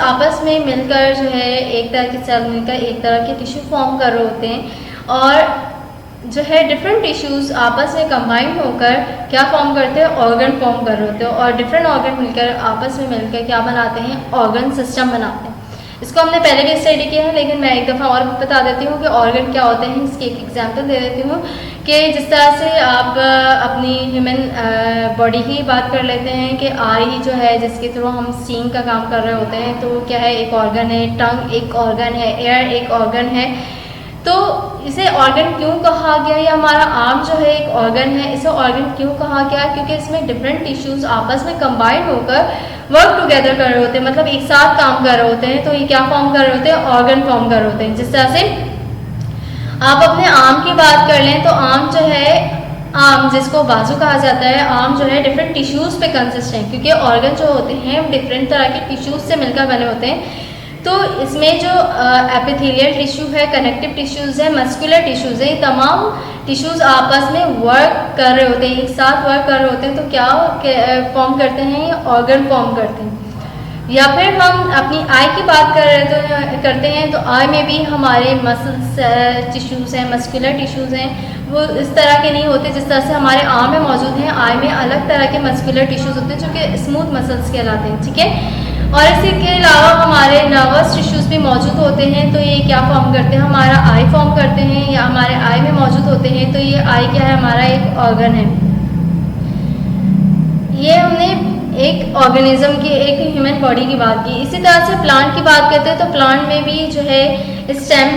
आपस में मिलकर जो है एक तरह के सेल मिलकर एक तरह के टिश्यू फॉर्म कर रहे होते हैं और जो है डिफरेंट टिश्यूज़ आपस में कंबाइन होकर क्या फॉर्म करते हैं, ऑर्गन फॉर्म कर रहे होते हैं और डिफरेंट ऑर्गन मिलकर आपस में मिलकर क्या बनाते हैं, ऑर्गन सिस्टम बनाते हैं। इसको हमने पहले भी स्टडी किया है, लेकिन मैं एक दफ़ा और बता देती हूँ कि ऑर्गन क्या होते हैं। इसकी एक एग्जांपल दे देती हूँ कि जिस तरह से आप अपनी ह्यूमन बॉडी की बात कर लेते हैं कि आई जो है जिसके थ्रू हम सीइंग का काम कर रहे होते हैं, तो क्या है, एक ऑर्गन है, टंग एक ऑर्गन है, एयर एक ऑर्गन है। तो इसे ऑर्गन क्यों कहा गया, या हमारा आर्म जो है एक ऑर्गन है, इसे ऑर्गन क्यों कहा गया, क्योंकि इसमें डिफरेंट टिश्यूज़ आपस में कंबाइन होकर वर्क टुगेदर कर रहे होते हैं, मतलब एक साथ काम कर रहे होते हैं। तो ये क्या फॉर्म कर रहे होते हैं, ऑर्गन फॉर्म कर रहे होते हैं। जिस तरह से आप अपने आर्म की बात कर लें तो आर्म जो है, आर्म जिसको बाजू कहा जाता है, आर्म जो है डिफरेंट टिश्यूज़ पे कंसिस्ट है, क्योंकि ऑर्गन जो होते हैं डिफरेंट तरह के टिश्यूज़ से मिलकर बने होते हैं। तो इसमें जो एपिथेलियल टिश्यू है, कनेक्टिव टिश्यूज़ है, मस्कुलर टिश्यूज़ है, ये तमाम टिश्यूज़ आपस में वर्क कर रहे होते हैं, एक साथ वर्क कर रहे होते हैं। तो क्या फॉर्म करते हैं, ये ऑर्गन फॉर्म करते हैं। या फिर हम अपनी आई की बात करते हैं तो आई में भी हमारे मसल्स टिश्यूज़ हैं, मस्कुलर टिश्यूज़ हैं, वो इस तरह के नहीं होते जिस तरह से हमारे आर्म में मौजूद हैं। आई में अलग तरह के मस्कुलर टिश्यूज़ होते हैं जो कि स्मूथ मसल्स कहलाते हैं, ठीक है। और इसके अलावा हमारे नर्वस टिश्यूज़ भी मौजूद होते हैं। तो ये क्या फॉर्म करते हैं, हमारा आई फॉर्म करते हैं, या हमारे आई में मौजूद होते हैं। तो ये आई क्या है, हमारा एक ऑर्गन है। ये हमने एक ऑर्गेनिज्म की, एक ह्यूमन बॉडी की बात की। इसी तरह से प्लांट की बात करते हैं तो प्लांट में भी जो है स्टेम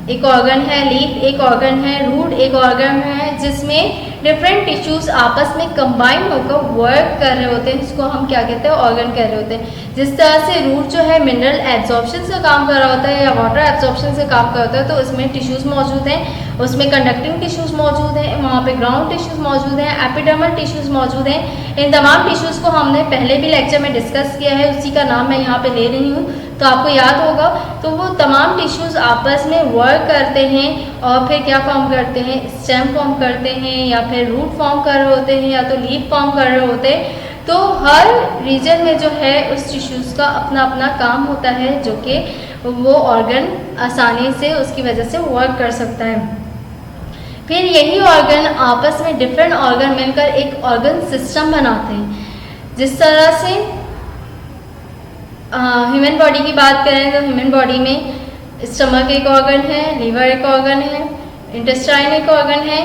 एक ऑर्गन है, लीफ एक ऑर्गन है, रूट एक ऑर्गन है, जिसमें डिफरेंट टिश्यूज़ आपस में कंबाइन होकर वर्क कर रहे होते हैं, जिसको हम क्या कहते हैं, ऑर्गन कह रहे होते हैं। जिस तरह से रूट जो है मिनरल एब्जॉर्प्शन से काम कर रहा होता है या वाटर एब्जॉर्प्शन से काम कर रहा होता है, तो उसमें टिश्यूज़ मौजूद हैं, उसमें कंडक्टिंग टिश्यूज़ मौजूद हैं, वहाँ पे ग्राउंड टिश्यूज़ मौजूद हैं, एपिडर्मल टिश्यूज़ मौजूद हैं। इन तमाम टिश्यूज़ को हमने पहले भी लेक्चर में डिस्कस किया है, उसी का नाम मैं यहाँ पे ले रही हूँ तो आपको याद होगा। तो वो तमाम टिश्यूज़ आपस में वर्क करते हैं और फिर क्या फॉर्म करते हैं, स्टेम फॉर्म करते हैं, या फिर रूट फॉर्म कर रहे होते हैं, या तो लीफ फॉर्म कर रहे होते हैं। तो हर रीजन में जो है उस टिश्यूज़ का अपना अपना काम होता है, जो कि वो ऑर्गन आसानी से उसकी वजह से वर्क कर सकता है। फिर यही ऑर्गन आपस में डिफरेंट ऑर्गन मिलकर एक ऑर्गन सिस्टम बनाते हैं। जिस तरह से ह्यूमन बॉडी की बात करें तो ह्यूमन बॉडी में स्टमक एक ऑर्गन है, लीवर एक ऑर्गन है, इंटेस्टाइन एक ऑर्गन है,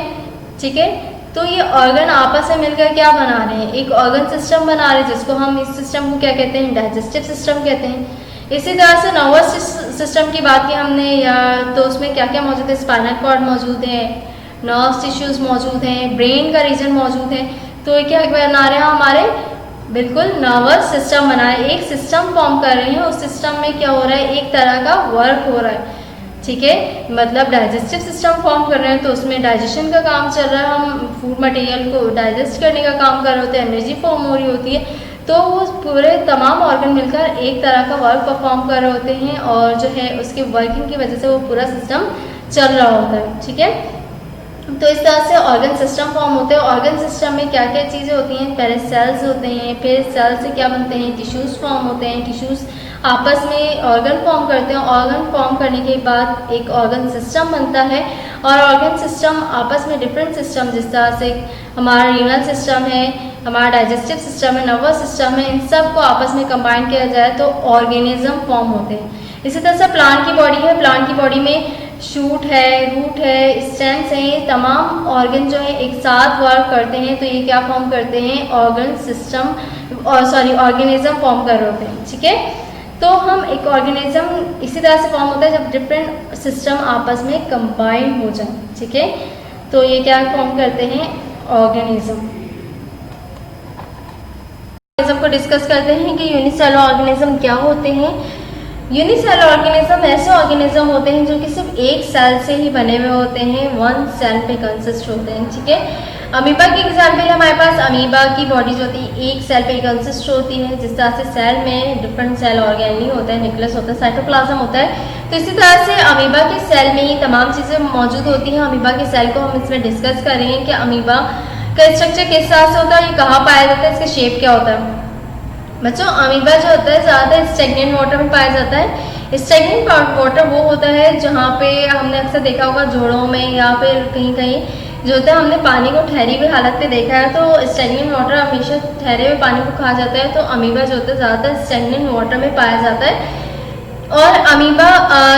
ठीक है। तो ये ऑर्गन आपस में मिलकर क्या बना रहे हैं, एक ऑर्गन सिस्टम बना रहे हैं, जिसको हम इस सिस्टम को क्या कहते हैं, डाइजेस्टिव सिस्टम कहते हैं। इसी तरह से नर्वस सिस्टम की बात की हमने, या तो उसमें क्या क्या मौजूद है, स्पाइनल कॉर्ड मौजूद है, नर्व टिश्यूज़ मौजूद हैं, ब्रेन का रीजन मौजूद है। तो ये क्या बना रहे हैं, हमारे बिल्कुल नर्वस सिस्टम बना है, एक सिस्टम फॉर्म कर रहे हैं। उस सिस्टम में क्या हो रहा है, एक तरह का वर्क हो रहा है, ठीक है। मतलब डाइजेस्टिव सिस्टम फॉर्म कर रहे हैं तो उसमें डाइजेशन का काम चल रहा है, हम फूड मटेरियल को डाइजेस्ट करने का काम कर रहे होते हैं, एनर्जी फॉर्म हो रही होती है। तो वो पूरे तमाम ऑर्गन मिलकर एक तरह का वर्क परफॉर्म कर रहे होते हैं और जो है उसके वर्किंग की वजह से वो पूरा सिस्टम चल रहा होता है, ठीक है। तो इस तरह से ऑर्गन सिस्टम फॉर्म होते हैं। ऑर्गन सिस्टम में क्या क्या चीज़ें होती हैं, पहले सेल्स होते हैं, फिर सेल से क्या बनते हैं, टिश्यूज़ फॉर्म होते हैं, टिश्यूज़ आपस में ऑर्गन फॉर्म करते हैं, ऑर्गन फॉर्म करने के बाद एक ऑर्गन सिस्टम बनता है। और ऑर्गन सिस्टम आपस में डिफरेंट सिस्टम, जिस तरह से हमारा रीनल सिस्टम है, हमारा डाइजेस्टिव सिस्टम है, नर्वस सिस्टम है, इन सब को आपस में कंबाइन किया जाए तो ऑर्गेनिज्म फॉर्म होते हैं। इसी तरह से प्लांट की बॉडी है, प्लांट की बॉडी में शूट है, रूट है, स्टेम्स हैं, ये तमाम ऑर्गन जो है एक साथ वर्क करते हैं। तो ये क्या फॉर्म करते हैं, ऑर्गन सिस्टम, और ऑर्गेनिज्म फॉर्म कर रहे होते हैं, ठीक है। तो हम एक ऑर्गेनिज्म इसी तरह से फॉर्म होता है जब डिफरेंट सिस्टम आपस में कंबाइन हो जाए, ठीक है। तो ये क्या फॉर्म करते हैं, ऑर्गेनिज्म। को डिस्कस करते हैं कि यूनिसेलुलर ऑर्गेनिज्म क्या होते हैं। यूनिसेलुलर ऑर्गेनिज्म ऐसे ऑर्गेनिज्म होते हैं जो कि सिर्फ एक सेल से ही बने हुए होते हैं, वन सेल पे कंसिस्ट होते हैं, ठीक है। अमीबा की एग्जाम्पल है हमारे पास। अमीबा की बॉडी जो होती है एक सेल पे कंसिस्ट होती है। जिस तरह से सेल में डिफरेंट सेल ऑर्गेनली होता है, न्यूक्लियस होता है, साइटोप्लाज्म होता है, तो इसी तरह से अमीबा के सेल में ये तमाम चीज़ें मौजूद होती हैं। अमीबा के सेल को हम इसमें डिस्कस करेंगे कि अमीबा का स्ट्रक्चर किस तरह से होता है, ये कहाँ पाया जाता है, इसका शेप क्या होता है। बच्चों अमीबा जो होता है ज़्यादातर स्टेगनेंट वाटर में पाया जाता है। स्टेगनेंट वाटर वो होता है जहाँ पे हमने अक्सर देखा होगा जोड़ों में या फिर कहीं कहीं जो होता है हमने पानी को ठहरी हुई हालत में देखा है, तो स्टेगनेंट वाटर हमेशा ठहरे हुए पानी को कहा जाता है। तो अमीबा जो होता है ज़्यादातर स्टेगनेंट वाटर में पाया जाता है। और अमीबा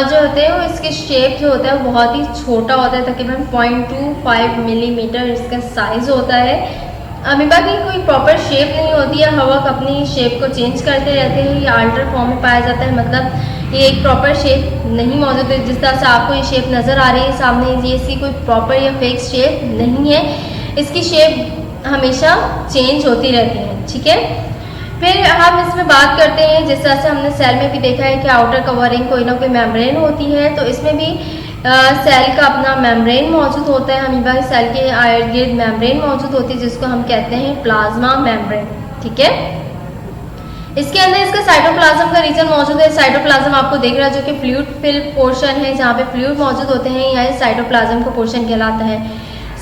जो होते हैं वो इसके शेप जो होता है बहुत ही छोटा होता है, तकरीबन 0.25 मिलीमीटर इसका साइज़ होता है। अमीबा की कोई प्रॉपर शेप नहीं होती है, हवा अपनी शेप को चेंज करते रहते हैं, ये अल्टर फॉर्म में पाया जाता है। मतलब ये एक प्रॉपर शेप नहीं मौजूद है। जिस तरह से आपको ये शेप नज़र आ रही है सामने, ये इसकी कोई प्रॉपर या फिक्स शेप नहीं है, इसकी शेप हमेशा चेंज होती रहती है। ठीक है, फिर हम इसमें बात करते हैं, जिस तरह से हमने सेल में भी देखा है कि आउटर कवरिंग कोई ना कोई मेम्ब्रेन होती है, तो इसमें भी सेल का अपना मेम्ब्रेन मौजूद होता है। अमीबा के सेल के इर्द गिर्द मेम्ब्रेन मौजूद होती है जिसको हम कहते हैं प्लाज्मा मेम्ब्रेन। ठीक है, इसके अंदर इसका साइटोप्लाज्म का रीजन मौजूद है। साइटोप्लाज्म आपको देख रहा है जो कि फ्लूइड फिल्ड पोर्शन है, जहाँ पे फ्लूइड मौजूद होते हैं, यह साइटोप्लाज्म का पोर्शन कहलाता है।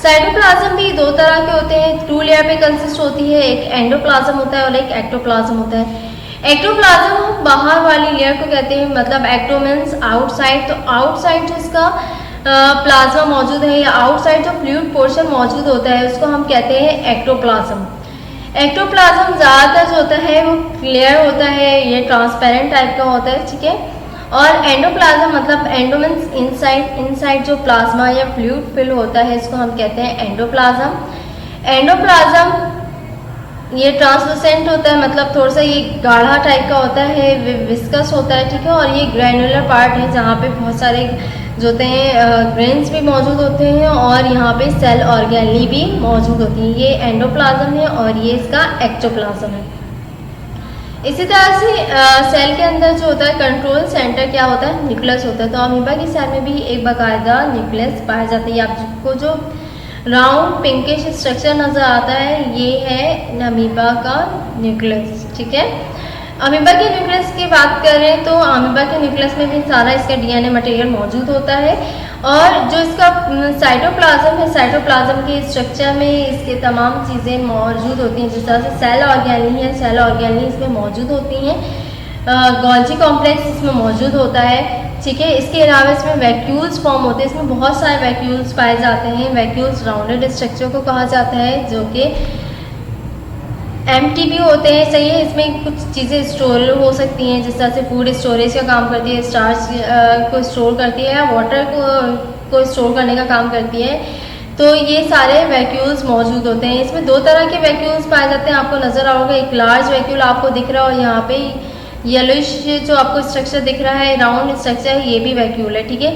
साइटोप्लाज्म भी दो तरह के होते हैं, 2 लेयर पे कंसिस्ट होती है, एक एंडोप्लाज्म होता है और एक एक्टोप्लाज्म होता है। एक्टोप्लाज्म बाहर वाली लेयर को कहते हैं, मतलब एक्टो मीन्स आउटसाइड, तो आउटसाइड जो इसका प्लाज्मा मौजूद है या आउटसाइड जो फ्लूइड पोर्शन मौजूद होता है उसको हम कहते हैं एक्टोप्लाज्म। एक्टोप्लाज्म ज़्यादातर जो होता है वो क्लियर होता है, ये ट्रांसपेरेंट टाइप का होता है। ठीक है, और एंडोप्लाज्म मतलब एंडो मीन्स इनसाइड, इनसाइड जो प्लाज्मा या फ्लूइड फिल होता है इसको हम कहते हैं एंडोप्लाज्म। एंडोप्लाज्म ये ट्रांसलूसेंट होता है, मतलब थोड़ा सा ये गाढ़ा टाइप का होता है, विस्कस होता है। ठीक है, और ये ग्रैनुलर पार्ट है जहाँ पे बहुत सारे जो होते हैं ग्रेन्स भी मौजूद होते हैं और यहाँ पे सेल ऑर्गेनली भी मौजूद होती हैं। ये एंडोप्लाज्म है और ये इसका एक्टोप्लाज्म है। इसी तरह से सेल के अंदर जो होता है कंट्रोल सेंटर क्या होता है, न्यूक्लियस होता है। तो अमीबा की सेल में भी एक बाकायदा न्यूक्लियस पाया जाता है। आपको जो राउंड पिंकिश स्ट्रक्चर नज़र आता है ये है अमीबा का न्यूक्लियस। ठीक है, अमीबा के न्यूक्लियस की बात करें तो अमीबा के न्यूक्लियस में भी सारा इसका डीएनए मटेरियल मौजूद होता है। और जो इसका साइटोप्लाज्म है, साइटोप्लाज्म के स्ट्रक्चर में इसके तमाम चीज़ें मौजूद होती हैं। जिस तरह से सेल ऑर्गेनली है, सेल ऑर्गेनली इसमें मौजूद होती हैं, गोल्जी कॉम्प्लेक्स इसमें मौजूद होता है। ठीक है, इसके अलावा इसमें वैक्यूल्स फॉर्म होते हैं, इसमें बहुत सारे वैक्यूल्स पाए जाते हैं। वैक्यूल्स राउंडेड स्ट्रक्चर को कहा जाता है जो कि एम्प्टी भी होते हैं। सही है, इसमें कुछ चीज़ें स्टोर हो सकती हैं, जिस तरह से फूड स्टोरेज का काम करती है, स्टार्च को स्टोर करती है, वाटर को स्टोर करने का काम करती है। तो ये सारे वैक्यूल्स मौजूद होते हैं। इसमें दो तरह के वैक्यूल्स पाए जाते हैं, आपको नज़र आओगे एक लार्ज वैक्यूल आपको दिख रहा है और यहाँ पे येलोइश जो आपको स्ट्रक्चर दिख रहा है, राउंड स्ट्रक्चर, ये भी वैक्यूल है। ठीक है,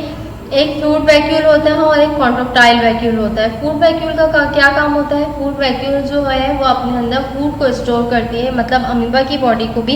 एक फूड वैक्यूल होता है और एक कॉन्ट्रैक्टाइल वैक्यूल होता है। फूड वैक्यूल का क्या काम होता है, फूड वैक्यूल जो है वो अपने अंदर फूड को स्टोर करती है। मतलब अमीबा की बॉडी को भी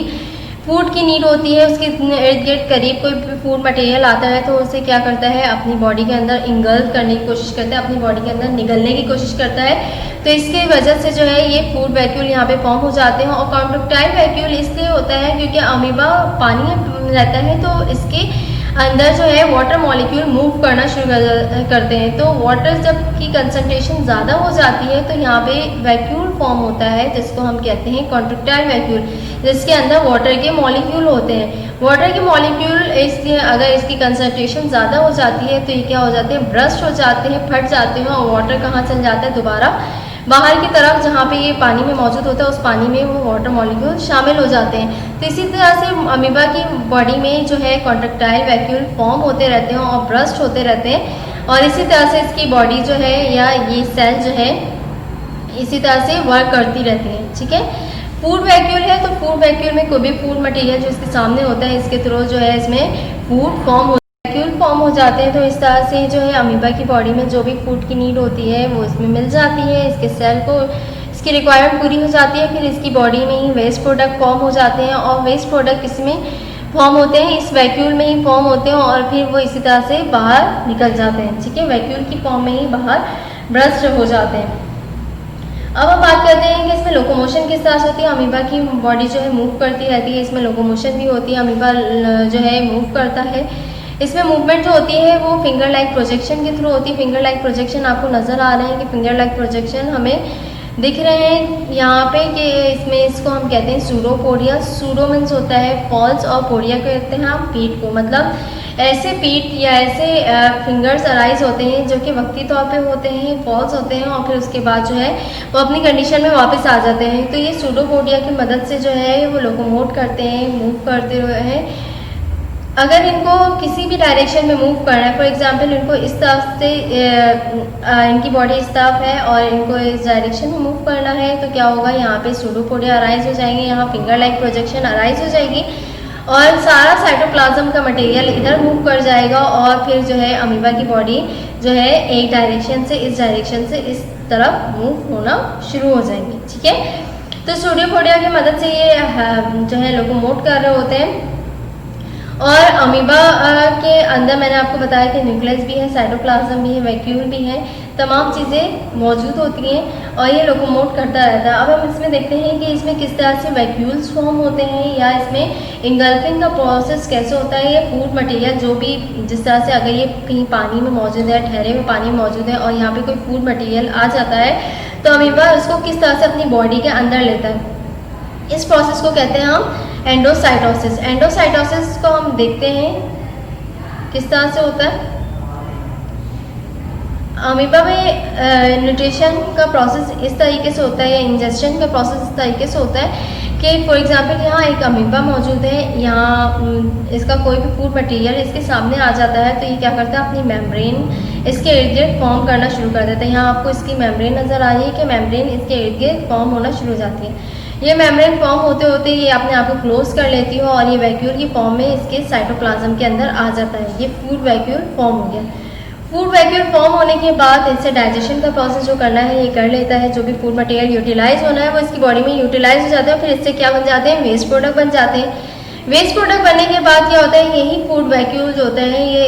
फूड की नीड होती है, उसके इर्द गिर्द करीब कोई फूड मटेरियल आता है तो उसे क्या करता है अपनी बॉडी के अंदर इंगल्फ करने की कोशिश करता है, अपनी बॉडी के अंदर निगलने की कोशिश करता है। तो इसकी वजह से जो है ये फूड वैक्यूल यहाँ पे फॉर्म हो जाते हैं। और कॉन्ट्रैक्टाइल वैक्यूल इसलिए होता है क्योंकि अमीबा पानी में रहता है तो इसके अंदर जो है वाटर मॉलिक्यूल मूव करना शुरू करते हैं। तो वाटर जब की कंसंट्रेशन ज़्यादा हो जाती है तो यहाँ पे वैक्यूल फॉर्म होता है जिसको हम कहते हैं कॉन्ट्रैक्टाइल वैक्यूल, जिसके अंदर वाटर के मॉलिक्यूल होते हैं। वाटर के मॉलिक्यूल इसलिए अगर इसकी कंसंट्रेशन ज़्यादा हो जाती है तो ये क्या हो जाते हैं, ब्रस्ट हो जाते हैं, फट जाते हैं और वाटर कहाँ चल जाता है दोबारा बाहर की तरफ, जहाँ पे ये पानी में मौजूद होता है उस पानी में वो वाटर मॉलिक्यूल शामिल हो जाते हैं। तो इसी तरह से अमीबा की बॉडी में जो है कॉन्ट्रैक्टाइल वैक्यूल फॉर्म होते रहते हैं और ब्रस्ट होते रहते हैं। और इसी तरह से इसकी बॉडी जो है या ये सेल जो है इसी तरह से वर्क करती रहती है। ठीक है, फूड वैक्यूल है तो फूड वैक्यूल में कोई भी फूड मटेरियल जो इसके सामने होता है इसके थ्रू जो है इसमें फूड फॉर्म फॉर्म हो जाते हैं। तो इस तरह से जो है अमीबा की बॉडी में जो भी फूड की नीड होती है वो इसमें मिल जाती है, इसके सेल को इसकी रिक्वायरमेंट पूरी हो जाती है। फिर इसकी बॉडी में ही वेस्ट प्रोडक्ट फॉर्म हो जाते हैं और वेस्ट प्रोडक्ट इसमें फॉर्म होते हैं, इस वैक्यूल में ही फॉर्म होते हैं और फिर वो इसी तरह से बाहर निकल जाते हैं। ठीक है, वैक्यूल की फॉर्म में ही बाहर ब्रस्ट हो जाते हैं। अब हम बात करते हैं कि इसमें लोकोमोशन किस तरह से होती है। अमीबा की बॉडी जो है मूव करती रहती है, इसमें लोकोमोशन भी होती है, अमीबा जो है मूव करता है। इसमें मूवमेंट जो होती है वो फिंगर लाइक प्रोजेक्शन के थ्रू होती है। फिंगर लाइक प्रोजेक्शन आपको नज़र आ रहे हैं कि फिंगर लाइक प्रोजेक्शन हमें दिख रहे हैं यहाँ पे कि इसमें इसको हम कहते हैं सूडोपोडिया। सूडो मीन्स होता है फॉल्स और पोडिया कहते हैं हम पीठ को, मतलब ऐसे पीठ या ऐसे फिंगर्स अराइज होते हैं जो कि वक्ती तौर पे होते हैं, फॉल्स होते हैं और फिर उसके बाद जो है वो अपनी कंडीशन में वापस आ जाते हैं। तो ये सूडोपोडिया की मदद से जो है वो लोकोमोट करते हैं, मूव करते हैं। अगर इनको किसी भी डायरेक्शन में मूव करना है, फॉर एग्जांपल इनको इस तरफ से इनकी बॉडी इस तरफ है और इनको इस डायरेक्शन में मूव करना है तो क्या होगा, यहाँ पे सूडोपोडिया अराइज हो जाएंगे, यहाँ फिंगर लाइक प्रोजेक्शन अराइज हो जाएगी और सारा साइटोप्लाज्म का मटेरियल इधर मूव कर जाएगा और फिर जो है अमीबा की बॉडी जो है एक डायरेक्शन से इस डायरेक्शन से इस तरफ मूव होना शुरू हो जाएंगी। ठीक है, तो सूडोपोडिया की मदद से ये जो है लोकोमोट कर रहे होते हैं। और अमीबा के अंदर मैंने आपको बताया कि न्यूक्लियस भी है, साइटोप्लाज्म भी है, वैक्यूल भी है, तमाम चीज़ें मौजूद होती हैं और ये लोकोमोट करता रहता है। अब हम इसमें देखते हैं कि इसमें किस तरह से वैक्यूल्स फॉर्म होते हैं या इसमें इंगल्फिंग का प्रोसेस कैसे होता है। ये फूड मटेरियल जो भी जिस तरह से अगर ये कहीं पानी में मौजूद है, ठहरे हुए पानी में मौजूद है और यहाँ पर कोई फूड मटीरियल आ जाता है तो अमीबा उसको किस तरह से अपनी बॉडी के अंदर लेता है, इस प्रोसेस को कहते हैं हम एंडोसाइटोसिस। एंडोसाइटोसिस को हम देखते हैं किस तरह से होता है। अमीबा में न्यूट्रिशन का प्रोसेस इस तरीके से होता है या इंजेस्शन का प्रोसेस इस तरीके से होता है कि फॉर एग्जांपल यहाँ एक अमीबा मौजूद है, यहाँ इसका कोई भी फूड मटेरियल इसके सामने आ जाता है तो ये क्या करता है, अपनी मेम्ब्रेन इसके इर्द गिर्द फॉर्म करना शुरू कर देता है। यहाँ आपको इसकी मेम्ब्रेन नज़र आ रही है कि मेम्ब्रेन इसके इर्द गिर्द फॉर्म होना शुरू हो जाती है। ये मेम्ब्रेन फॉर्म होते होते ये अपने आप को क्लोज कर लेती है और ये वैक्यूल की फॉर्म में इसके साइटोप्लाज्म के अंदर आ जाता है। ये फूड वैक्यूल फॉर्म हो गया। फूड वैक्यूल फॉर्म होने के बाद इससे डाइजेशन का प्रोसेस जो करना है ये कर लेता है। जो भी फूड मटेरियल यूटिलाइज होना है वो इसकी बॉडी में यूटिलाइज हो जाता है। फिर इससे क्या बन जाते हैं, वेस्ट प्रोडक्ट बन जाते हैं। वेस्ट प्रोडक्ट बनने के बाद क्या होता है, यही फूड वैक्यूल जो होते हैं ये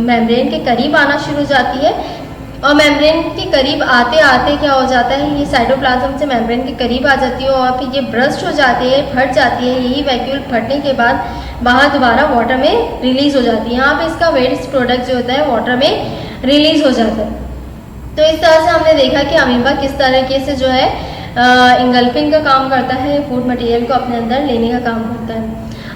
मेम्ब्रेन के करीब आना शुरू हो जाती है और मेम्ब्रेन के करीब आते आते क्या हो जाता है, ये साइटोप्लाज्म से मेम्ब्रेन के करीब आ जाती है और फिर ये ब्रस्ट हो जाती है, फट जाती है। यही वैक्यूल फटने के बाद बाहर दोबारा वाटर में रिलीज हो जाती है। यहाँ पे इसका वेस्ट प्रोडक्ट जो होता है वाटर में रिलीज हो जाता है। तो इस तरह से हमने देखा कि अमीबा किस तरीके से जो है इंगल्फिंग का काम करता है, फूड मटेरियल को अपने अंदर लेने का काम करता है।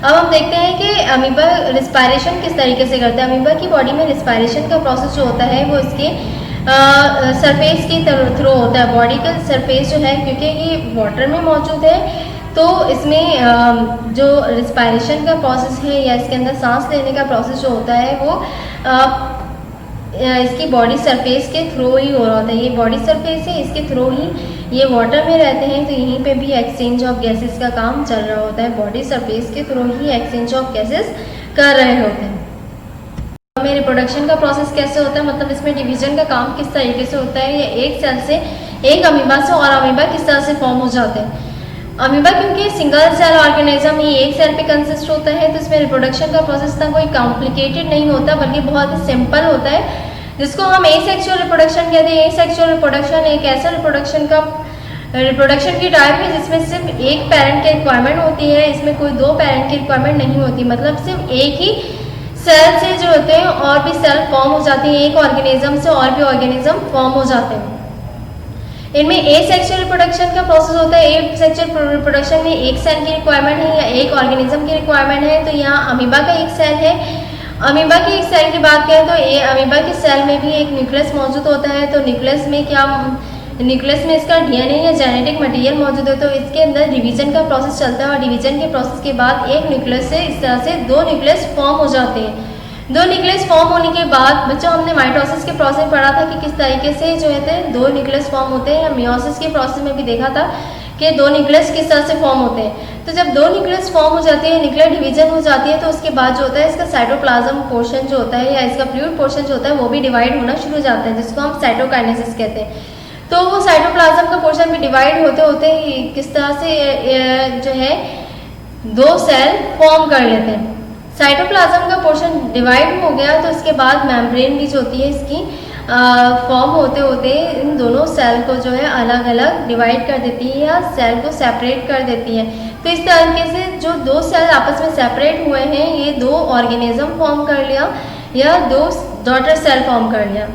अब हम देखते हैं कि अमीबा रिस्पायरेशन किस तरीके से करता है। अमीबा की बॉडी में रिस्पायरेशन का प्रोसेस जो होता है वो इसके सरफेस के थ्रू होता है। बॉडी का सरफेस जो है, क्योंकि ये वाटर में मौजूद है तो इसमें जो रिस्पायरेशन का प्रोसेस है या इसके अंदर सांस लेने का प्रोसेस जो होता है वो इसकी बॉडी सरफेस के थ्रू ही हो रहा होता है। ये बॉडी सरफेस है, इसके थ्रू ही ये वाटर में रहते हैं तो यहीं पे भी एक्सचेंज ऑफ गैसेस का काम चल रहा होता है। बॉडी सरफेस के through he exchange of gases कर रहे होते हैं। में रिप्रोडक्शन का प्रोसेस कैसे होता है, मतलब इसमें डिवीजन का काम किस तरीके से होता है, या एक सेल से एक अमीबा से और अमीबा किस तरह से फॉर्म हो जाते हैं। अमीबा क्योंकि सिंगल सेल ऑर्गेनिज्म ही एक सेल पे कंसिस्ट होता है तो इसमें रिप्रोडक्शन का प्रोसेस ना कोई कॉम्प्लिकेटेड नहीं होता बल्कि बहुत ही सिंपल होता है, जिसको हम एसेक्सुअल रिप्रोडक्शन कहते हैं। एसेक्सुअल रिप्रोडक्शन एक ऐसा रिप्रोडक्शन की टाइप है जिसमें सिर्फ एक पेरेंट की रिक्वायरमेंट होती है, इसमें कोई दो पेरेंट की रिक्वायरमेंट नहीं होती। मतलब सिर्फ एक ही सेल से जो होते हैं और भी सेल फॉर्म हो जाती हैं, एक ऑर्गेनिज्म से और भी ऑर्गेनिज्म फॉर्म हो जाते हैं। इनमें एसेक्सुअल रिप्रोडक्शन का प्रोसेस होता है। एसेक्सुअल रिप्रोडक्शन में एक सेल की रिक्वायरमेंट है या एक ऑर्गेनिज्म की रिक्वायरमेंट है। तो यहाँ अमीबा का एक सेल है। अमीबा की एक सेल की बात करें तो ये अमीबा के सेल में भी एक न्यूक्लियस मौजूद होता है। तो न्यूक्लियस में क्या, न्यूक्लियस में इसका डीएनए या जेनेटिक मटेरियल मौजूद है तो इसके अंदर डिवीजन का प्रोसेस चलता है और डिवीजन के प्रोसेस के बाद एक न्यूक्लियस से इस तरह से दो न्यूक्लियस फॉर्म हो जाते हैं। दो न्यूक्लियस फॉर्म होने के बाद बच्चों हमने माइटोसिस के प्रोसेस पढ़ा था कि किस तरीके से जो है दो न्यूक्लियस फॉर्म होते हैं, या मियोसिस के प्रोसेस में भी देखा था कि दो न्यूक्लियस किस तरह से फॉर्म होते हैं। तो जब दो न्यूक्लियस फॉर्म हो जाते हैं, न्यूक्लियर डिवीजन हो जाती है तो उसके बाद जो होता है इसका साइटोप्लाज्म पोर्शन जो होता है या इसका फ्लूइड पोर्शन जो होता है वो भी डिवाइड होना शुरू हो जाता है, जिसको हम साइटोकाइनेसिस कहते हैं। तो वो साइटोप्लाज्म का पोर्शन भी डिवाइड होते होते किस तरह से जो है दो सेल फॉर्म कर लेते हैं। साइटोप्लाज्म का पोर्शन डिवाइड हो गया तो इसके बाद मेम्ब्रेन भी जो होती है इसकी फॉर्म होते होते इन दोनों सेल को जो है अलग अलग डिवाइड कर देती है या सेल को सेपरेट कर देती है। तो इस तरीके से जो दो सेल आपस में सेपरेट हुए हैं ये दो ऑर्गेनिज्म फॉर्म कर लिया या दो डॉटर सेल फॉर्म कर लिया।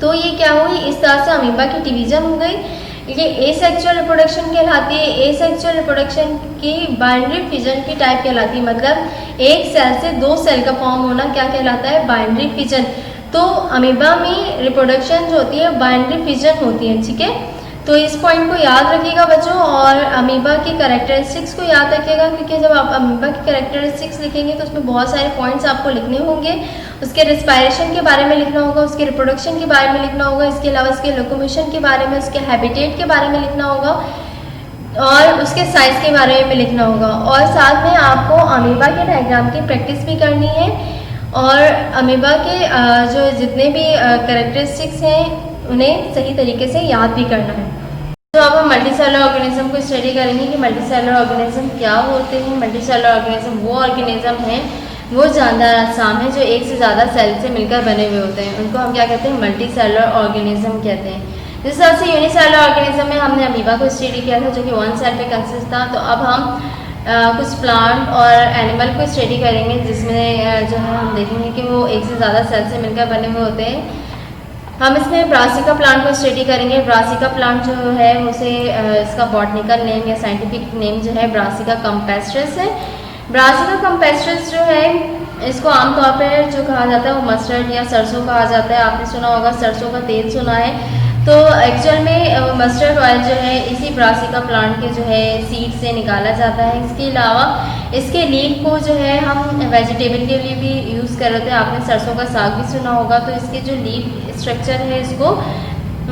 तो ये क्या हुई, इस तरह से अमीबा की डिवीजन हो गई। ये एसेक्सुअल रिप्रोडक्शन कहलाती है। एसेक्सुअल रिप्रोडक्शन की बाइनरी फिजन की टाइप कहलाती है, मतलब एक सेल से दो सेल का फॉर्म होना क्या कहलाता है, बाइनरी फिजन। तो अमीबा में रिप्रोडक्शन जो होती है बाइनरी फिजन होती है, ठीक है। तो इस पॉइंट को याद रखिएगा बच्चों, और अमीबा की कैरेक्टरिस्टिक्स को याद रखिएगा, क्योंकि जब आप अमीबा की कैरेक्टरिस्टिक्स लिखेंगे तो उसमें बहुत सारे पॉइंट्स आपको लिखने होंगे। उसके रेस्पायरेशन के बारे में लिखना होगा, उसके रिप्रोडक्शन के बारे में लिखना होगा, इसके अलावा उसके लोकोमोशन के बारे में, उसके हैबिटेट के बारे में लिखना होगा, और उसके साइज के बारे में लिखना होगा। और साथ में आपको अमीबा के डायग्राम की प्रैक्टिस भी करनी है, और अमीबा के जो जितने भी कैरेक्टरिस्टिक्स हैं उन्हें सही तरीके से याद भी करना है। तो अब हम मल्टीसेलुलर ऑर्गेनिज्म को स्टडी करेंगे कि मल्टीसेलुलर ऑर्गेनिज्म क्या होते हैं। मल्टीसेलुलर ऑर्गेनिज्म वो ऑर्गेनिज्म हैं, वो जानदार अजसाम है जो एक से ज़्यादा सेल से मिलकर बने हुए होते हैं। उनको हम क्या कहते हैं, मल्टीसेलुलर ऑर्गेनिज्म कहते हैं। जिस तरह से यूनिसेलुलर ऑर्गेनिज्म में हमने अमीबा को स्टडी किया था जो कि वन सेल पे कंसिस्ट था, तो अब हम कुछ प्लांट और एनिमल को स्टडी करेंगे जिसमें जो है हम देखेंगे कि वो एक से ज़्यादा सेल से मिलकर बने हुए होते हैं। हम इसमें ब्रासिका प्लांट को स्टडी करेंगे। ब्रासिका प्लांट जो है उसे इसका बॉटनिकल नेम या साइंटिफिक नेम जो है ब्रासिका कैम्पेस्ट्रस है। ब्रासिका कैम्पेस्ट्रस जो है इसको आमतौर पर जो कहा जाता है वो मस्टर्ड या सरसों कहा जाता है। आपने सुना होगा, सरसों का तेल सुना है। तो एक्चुअल में मस्टर्ड ऑयल जो है इसी ब्रासिका प्लांट के जो है सीड से निकाला जाता है। इसके अलावा इसके लीफ को जो है हम वेजिटेबल के लिए भी यूज़ कर रहे थे। आपने सरसों का साग भी सुना होगा। तो इसके जो लीफ स्ट्रक्चर है इसको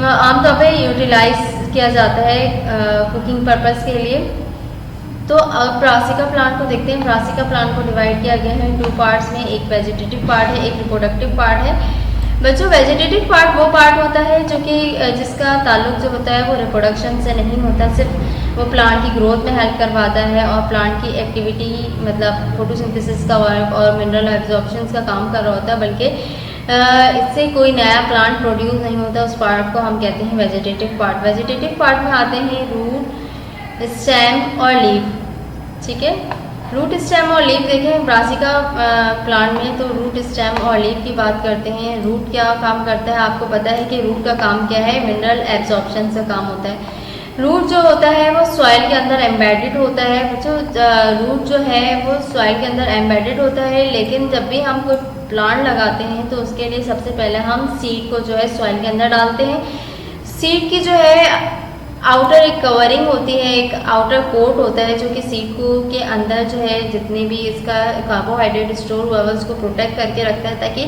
आमतौर पे यूटिलाइज किया जाता है कुकिंग पर्पस के लिए। तो अब ब्रासिका प्लांट को देखते हैं। ब्रासिका प्लांट को डिवाइड किया गया है टू पार्ट्स में, एक वेजिटेटिव पार्ट है, एक रिप्रोडक्टिव पार्ट है। बच्चों वेजिटेटिव पार्ट वो पार्ट होता है जो कि जिसका ताल्लुक जो होता है वो रिप्रोडक्शन से नहीं होता, सिर्फ वो प्लांट की ग्रोथ में हेल्प करवाता है और प्लांट की एक्टिविटी मतलब फोटोसिंथेसिस का वर्क और मिनरल एब्जॉर्प्शन का काम कर रहा होता है, बल्कि इससे कोई नया प्लांट प्रोड्यूस नहीं होता। उस पार्ट को हम कहते हैं वेजिटेटिव पार्ट। वेजिटेटिव पार्ट में आते हैं रूट, स्टेम और लीफ, ठीक है। रूट, स्टेम और लीफ देखें ब्रासिका प्लांट में, तो रूट, स्टेम और लीफ की बात करते हैं। रूट क्या काम करता है, आपको पता है कि रूट का काम क्या है, मिनरल एब्जॉर्प्शन का काम होता है। रूट जो होता है वो सॉइल के अंदर एम्बेडेड होता है। बच्चों रूट जो है वो सॉइल के अंदर एम्बेडेड होता है, लेकिन जब भी हम कोई प्लांट लगाते हैं तो उसके लिए सबसे पहले हम सीड को जो है सॉइल के अंदर डालते हैं। सीड की जो है आउटर एक कवरिंग होती है, एक आउटर कोट होता है जो कि सीड को के अंदर जो है जितने भी इसका कार्बोहाइड्रेट स्टोर हुआ है उसको प्रोटेक्ट करके रखता है, ताकि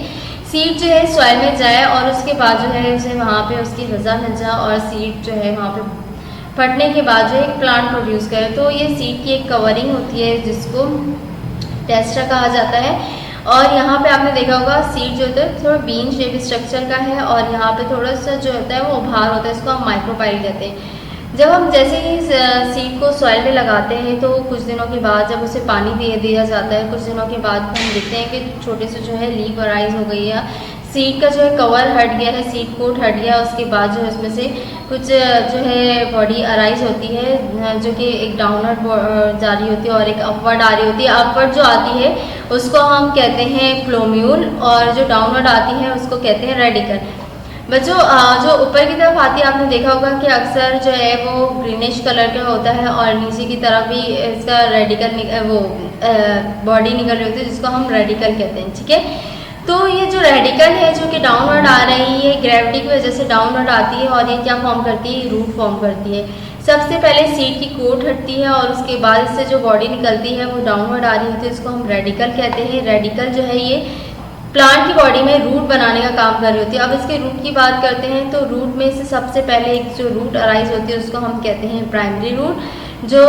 सीड जो है सॉइल में जाए और उसके बाद जो है उसे वहाँ पे उसकी ग़िज़ा मिल जाए और सीड जो है वहाँ पे फटने के बाद जो एक प्लांट प्रोड्यूस करे। तो ये सीड की एक कवरिंग होती है जिसको टेस्टा कहा जाता है। और यहाँ पे आपने देखा होगा सीड जो होता है थोड़ा बीन शेप स्ट्रक्चर का है और यहाँ पे थोड़ा सा जो होता है वो उभार होता है, इसको हम माइक्रोपाइल कहते हैं। जब हम जैसे ही सीड को सॉइल में लगाते हैं तो कुछ दिनों के बाद जब उसे पानी दे दिया जाता है, कुछ दिनों के बाद हम देखते हैं कि छोटे से जो है लीफ अराइज हो गई है, सीड का जो है कवर हट गया है, सीड कोट हट गया। उसके बाद जो है उसमें से कुछ जो है बॉडी अराइज होती है जो कि एक डाउनवर्ड जा रही होती है और एक अपवर्ड आ रही होती है। अपवर्ड जो आती है उसको हम कहते हैं प्लोम्यूल और जो डाउनवर्ड आती है उसको कहते हैं रेडिकल। बच्चों जो ऊपर की तरफ आती है आपने देखा होगा कि अक्सर जो है वो ग्रीनिश कलर का होता है और नीचे की तरफ भी इसका रेडिकल वो बॉडी निकल रही होती है जिसको हम रेडिकल कहते हैं, ठीक है। तो ये जो रेडिकल है जो कि डाउनवर्ड आ रही है, ग्रेविटी की वजह से डाउनवर्ड आती है और ये क्या फॉर्म करती है, रूट फॉर्म करती है। सबसे पहले सीड की कोट हटती है और उसके बाद इससे जो बॉडी निकलती है वो डाउनवर्ड आ रही होती है, इसको हम रेडिकल कहते हैं। रेडिकल जो है ये प्लांट की बॉडी में रूट बनाने का काम कर रही होती है। अब इसके रूट की बात करते हैं तो रूट में से सबसे पहले एक जो रूट अराइज होती है उसको हम कहते हैं प्राइमरी रूट। जो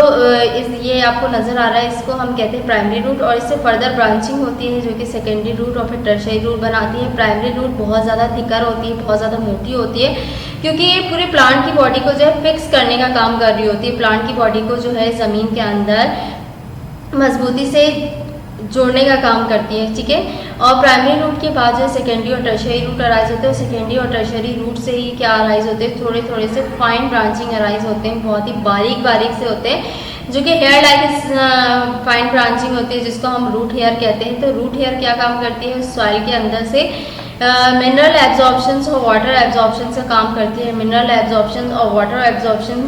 ये आपको नज़र आ रहा है इसको हम कहते हैं प्राइमरी रूट और इससे फर्दर ब्रांचिंग होती है जो कि सेकेंडरी रूट और फिर टर्शियरी रूट बनाती है। प्राइमरी रूट बहुत ज़्यादा थिकर होती है, बहुत ज़्यादा मोटी होती है क्योंकि ये पूरे प्लांट की बॉडी को जो है फिक्स करने का काम कर रही होती है। प्लांट की बॉडी को जो है ज़मीन के अंदर मजबूती से जोड़ने का काम करती है, ठीक है। और प्राइमरी रूट के बाद जो सेकेंडरी और टर्शियरी रूट अराइज होते हैं, सेकेंडरी और टर्शियरी रूट से ही क्या अराइज होते हैं, थोड़े थोड़े से फाइन ब्रांचिंग अराइज होते हैं, बहुत ही बारीक बारीक से होते हैं जो कि हेयर लाइक फाइन ब्रांचिंग होती है जिसको हम रूट हेयर कहते हैं। तो रूट हेयर क्या काम करती है, सॉइल के अंदर से मिनरल एब्जॉर्प्शन और वाटर एब्जॉर्प्शन का काम करती है। मिनरल एब्जॉर्प्शन और वाटर एब्जॉर्प्शन,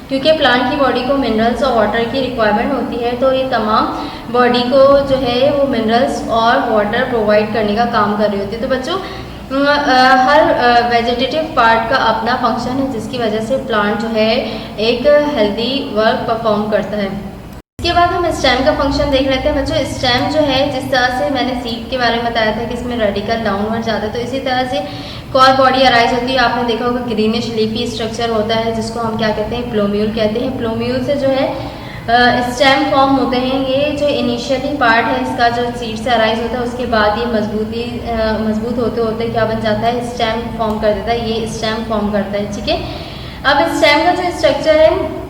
क्योंकि प्लांट की बॉडी को मिनरल्स और वाटर की रिक्वायरमेंट होती है, तो ये तमाम बॉडी को जो है वो मिनरल्स और वाटर प्रोवाइड करने का काम कर रही होती है। तो बच्चों हर वेजिटेटिव पार्ट का अपना फंक्शन है, जिसकी वजह से प्लांट जो है एक हेल्दी वर्क परफॉर्म करता है। इसके बाद हम स्टेम का फंक्शन देख लेते हैं। बच्चों स्टेम जो है, जिस तरह से मैंने सीड के बारे में बताया था कि इसमें रेडिकल डाउनवर्ड जाता है, तो इसी तरह से कॉर बॉडी अराइज होती है। आपने देखा होगा ग्रीनिश लीफी स्ट्रक्चर होता है, जिसको हम क्या कहते हैं, प्लोम्यूल कहते हैं। प्लोम्यूल से जो है स्टेम फॉर्म होते हैं। ये जो इनिशियली पार्ट है इसका, जो सीड से अराइज होता है, उसके बाद ये मजबूत होते होते क्या बन जाता है, स्टेम फॉर्म कर देता है। ये स्टेम फॉर्म करता है, ठीक है। अब स्टेम का जो स्ट्रक्चर है,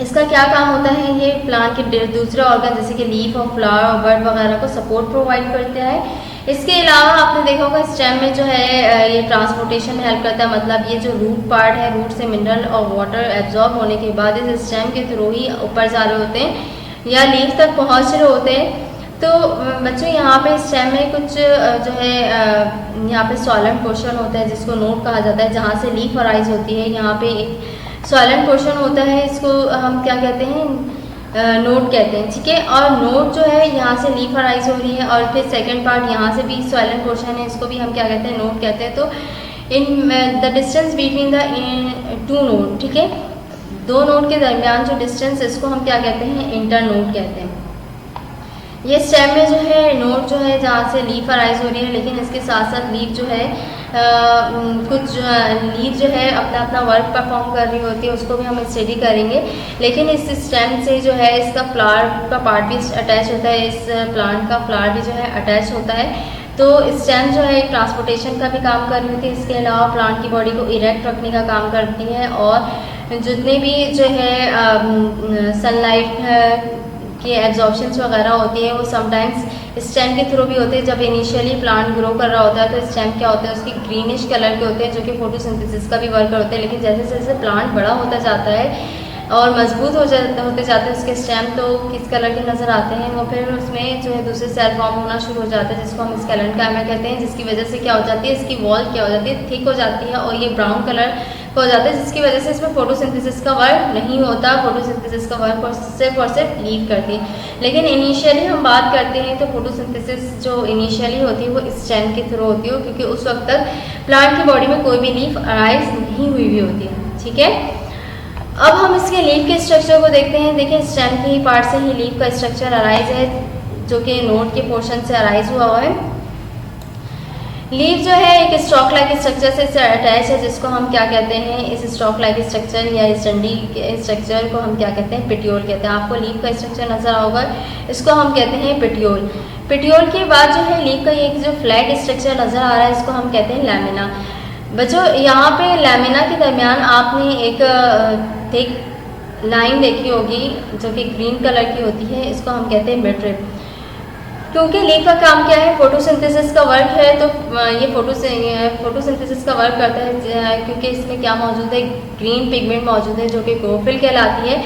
इसका क्या काम होता है, ये प्लांट के दूसरे ऑर्गन जैसे कि लीफ और फ्लावर और बर्ड वगैरह को सपोर्ट प्रोवाइड करता है। इसके अलावा आपने देखा होगा स्टेम में जो है ये ट्रांसपोर्टेशन में हेल्प करता है। मतलब ये जो रूट पार्ट है, रूट से मिनरल और वाटर एब्जॉर्ब होने के बाद इस स्टेम के थ्रू ही ऊपर जा रहे होते हैं या लीफ तक पहुंच रहे होते हैं। तो बच्चों यहाँ पे स्टेम में कुछ जो है यहाँ पे सॉइलेंट पोर्शन होता है, जिसको नोड कहा जाता है, जहाँ से लीफ अराइज होती है। यहाँ पे एक सॉइलेंट पोर्शन होता है, इसको हम क्या कहते हैं, नोड कहते हैं, ठीक है। और नोड जो है यहाँ से लीफ अराइज हो रही है, और फिर सेकंड पार्ट यहाँ से भी सॉइलेंट पोर्शन है, इसको भी हम क्या कहते हैं, नोड कहते हैं। तो in the distance between the two node, ठीक है, दो नोड के दरमियान जो डिस्टेंस, इसको हम क्या कहते हैं, इंटर नोड कहते हैं। ये स्टेम में जो है नोड जो है जहाँ से लीफ अराइज हो रही है, लेकिन इसके साथ साथ लीफ जो है कुछ लीफ जो है अपना अपना वर्क परफॉर्म कर रही होती है, उसको भी हम स्टडी करेंगे। लेकिन इस स्टेम से जो है इसका फ्लावर का पार्ट भी अटैच होता है, इस प्लांट का फ्लावर भी जो है अटैच होता है। तो स्टेम जो है ट्रांसपोर्टेशन का भी काम कर रही होती है। इसके अलावा प्लांट की बॉडी को इरेक्ट रखने का काम करती है, और जितने भी जो है सनलाइट कि एब्जॉर्प्शंस वगैरह होती है वो समटाइम्स स्टेम के थ्रू भी होते हैं। जब इनिशियली प्लांट ग्रो कर रहा होता है तो स्टेम क्या होता है, उसके ग्रीनिश कलर के होते हैं, जो कि फोटोसिंथेसिस का भी वर्कर होते हैं। लेकिन जैसे जैसे प्लांट बड़ा होता जाता है और मजबूत होते जाते हैं उसके स्टेम, तो किस कलर के नज़र आते हैं, वो फिर उसमें जो है दूसरे सेल फॉर्म होना शुरू हो जाता है, जिसको हम स्केलेंकाइमा कहते हैं। जिसकी वजह से क्या हो जाती है, इसकी वॉल क्या हो जाती है, थिक हो जाती है, और ये ब्राउन कलर हो जाता है, जिसकी वजह से इसमें फोटोसिंथेसिस का वर्क नहीं होता। फोटोसिंथेसिस का वर्क और सिर्फ लीफ करती है। लेकिन इनिशियली हम बात करते हैं तो फोटोसिंथेसिस जो इनिशियली होती है वो स्टेम के थ्रू होती है, क्योंकि उस वक्त तक प्लांट की बॉडी में कोई भी लीफ अराइज नहीं हुई भी होती है, ठीक है। अब हम इसके लीफ के स्ट्रक्चर को देखते हैं। देखिए स्टेम के ही पार्ट से ही लीफ का स्ट्रक्चर अराइज है, जो कि नोड के पोर्शन से अराइज हुआ है। लीफ जो है एक स्टॉक लाइक स्ट्रक्चर से अटैच है, जिसको हम क्या कहते हैं, इस स्टॉक लाइक स्ट्रक्चर या इस डंडी के स्ट्रक्चर को हम क्या कहते हैं, पेटियोल कहते हैं। आपको लीफ का स्ट्रक्चर नजर होगा, इसको हम कहते हैं पेटियोल। पेटियोल के बाद जो है लीफ का एक जो फ्लैट स्ट्रक्चर नजर आ रहा है, इसको हम कहते हैं लैमिना। बच्चों यहाँ पे लैमिना के दरमियान आपने एक थिक लाइन देखी होगी जो कि ग्रीन कलर की होती है, इसको हम कहते हैं मिडरिब। क्योंकि लीफ का काम क्या है, फोटोसिंथेसिस का वर्क है, तो ये फोटोसिंथेसिस का वर्क करता है, क्योंकि इसमें क्या मौजूद है, ग्रीन पिगमेंट मौजूद है, जो कि क्लोरोफिल कहलाती है।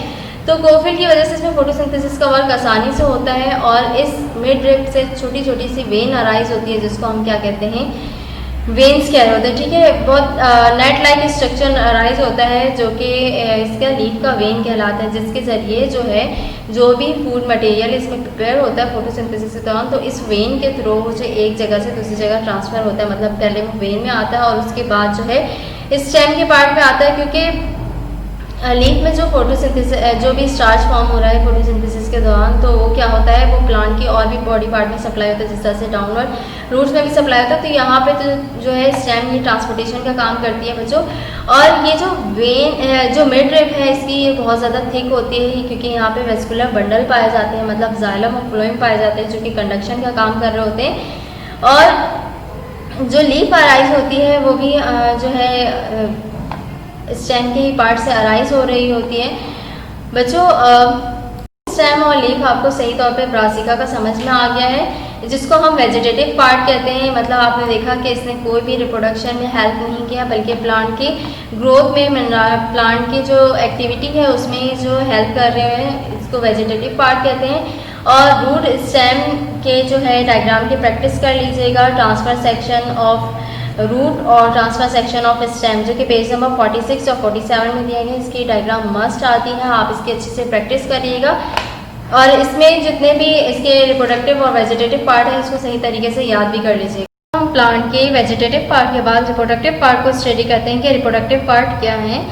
तो क्लोरोफिल की वजह से इसमें फोटोसिंथेसिस का वर्क आसानी से होता है, और इस मिड रिब से छोटी छोटी सी वेन अराइज होती है, जिसको हम क्या कहते हैं, वेन्स कह रहे होते हैं, ठीक है। बहुत नेट लाइक स्ट्रक्चर अराइज होता है, जो कि इसका लीफ का वेन कहलाता है, जिसके ज़रिए जो है जो भी फूड मटेरियल इसमें प्रिपेयर होता है फोटोसिंथेसिस के दौरान, तो इस वेन के थ्रू मुझे एक जगह से दूसरी जगह ट्रांसफ़र होता है। मतलब पहले वो वेन में आता है और उसके बाद जो है स्टेम के पार्ट में आता है, क्योंकि लीफ में जो फोटोसिंथेसिस जो भी स्टार्च फॉर्म हो रहा है फोटोसिंथेसिस के दौरान, तो वो क्या होता है, वो प्लांट की और भी बॉडी पार्ट में सप्लाई होता है, जिस तरह से डाउनवर्ड रूट्स में भी सप्लाई होता है। तो यहाँ पे तो जो है स्टेम ये ट्रांसपोर्टेशन का काम करती है बच्चों। और ये जो वेन जो मिड रिब है इसकी ये बहुत ज़्यादा थिक होती है, क्योंकि यहाँ पे वेस्कुलर बंडल पाए जाते हैं, मतलब जाइलम और फ्लोएम पाए जाते हैं, जो कि कंडक्शन का काम कर रहे होते हैं। और जो लीफ अराइज होती है वो भी जो है स्टेम के ही पार्ट से अराइज हो रही होती है। बच्चों स्टेम और लीफ आपको सही तौर पे ब्रासिका का समझ में आ गया है, जिसको हम वेजिटेटिव पार्ट कहते हैं। मतलब आपने देखा कि इसने कोई भी रिप्रोडक्शन में हेल्प नहीं किया, बल्कि प्लांट की ग्रोथ में प्लांट की जो एक्टिविटी है उसमें जो हेल्प कर रहे हैं, इसको वेजिटेटिव पार्ट कहते हैं। और रूट स्टेम के जो है डायग्राम की प्रैक्टिस कर लीजिएगा, ट्रांसफर सेक्शन ऑफ रूट और ट्रांसफर सेक्शन ऑफ स्टेम जो कि पेज नंबर 46 और 47 में दिया गया। इसकी डायग्राम मस्ट आती है, आप इसकी अच्छे से प्रैक्टिस करिएगा और इसमें जितने भी इसके रिप्रोडक्टिव और वेजिटेटिव पार्ट है इसको सही तरीके से याद भी कर लीजिएगा। हम प्लांट के वेजिटेटिव पार्ट के बाद रिप्रोडक्टिव पार्ट को स्टडी करते हैं कि रिप्रोडक्टिव पार्ट क्या है।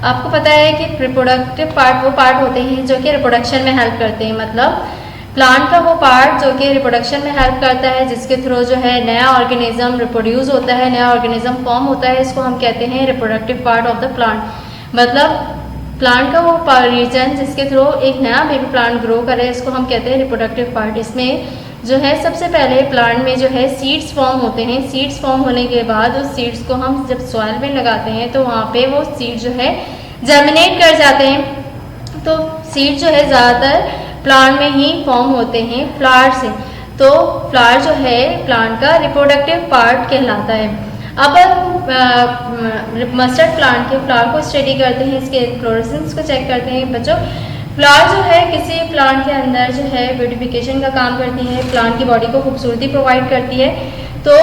आपको पता है कि रिप्रोडक्टिव पार्ट वो पार्ट होते हैं जो कि रिप्रोडक्शन में हेल्प करते हैं, मतलब प्लांट का वो पार्ट जो कि रिप्रोडक्शन में हेल्प करता है, जिसके थ्रू जो है नया ऑर्गेनिज्म रिप्रोड्यूस होता है, नया ऑर्गेनिज्म फॉर्म होता है, इसको हम कहते हैं reproductive part of the plant. मतलब प्लांट का वो रीजन जिसके थ्रू एक नया बेबी प्लांट ग्रो करे, इसको हम कहते हैं रिप्रोडक्टिव पार्ट। इसमें जो है सबसे पहले प्लांट में जो है सीड्स फॉर्म होते हैं। सीड्स फॉर्म होने के बाद उस सीड्स को हम जब सॉइल में लगाते हैं तो वहाँ पे वो सीड जो है जर्मिनेट कर जाते हैं। तो सीड जो है ज़्यादातर प्लांट में ही फॉर्म होते हैं फ्लावर से। तो फ्लावर जो है प्लांट का रिप्रोडक्टिव पार्ट कहलाता है। अब मस्टर्ड प्लांट के फ्लावर को स्टडी करते हैं, इसके इन्फ्लोरेसेंस को चेक करते हैं। बच्चों फ्लावर जो है किसी प्लांट के अंदर जो है ब्यूटिफिकेशन का काम करती है, प्लांट की बॉडी को खूबसूरती प्रोवाइड करती है। तो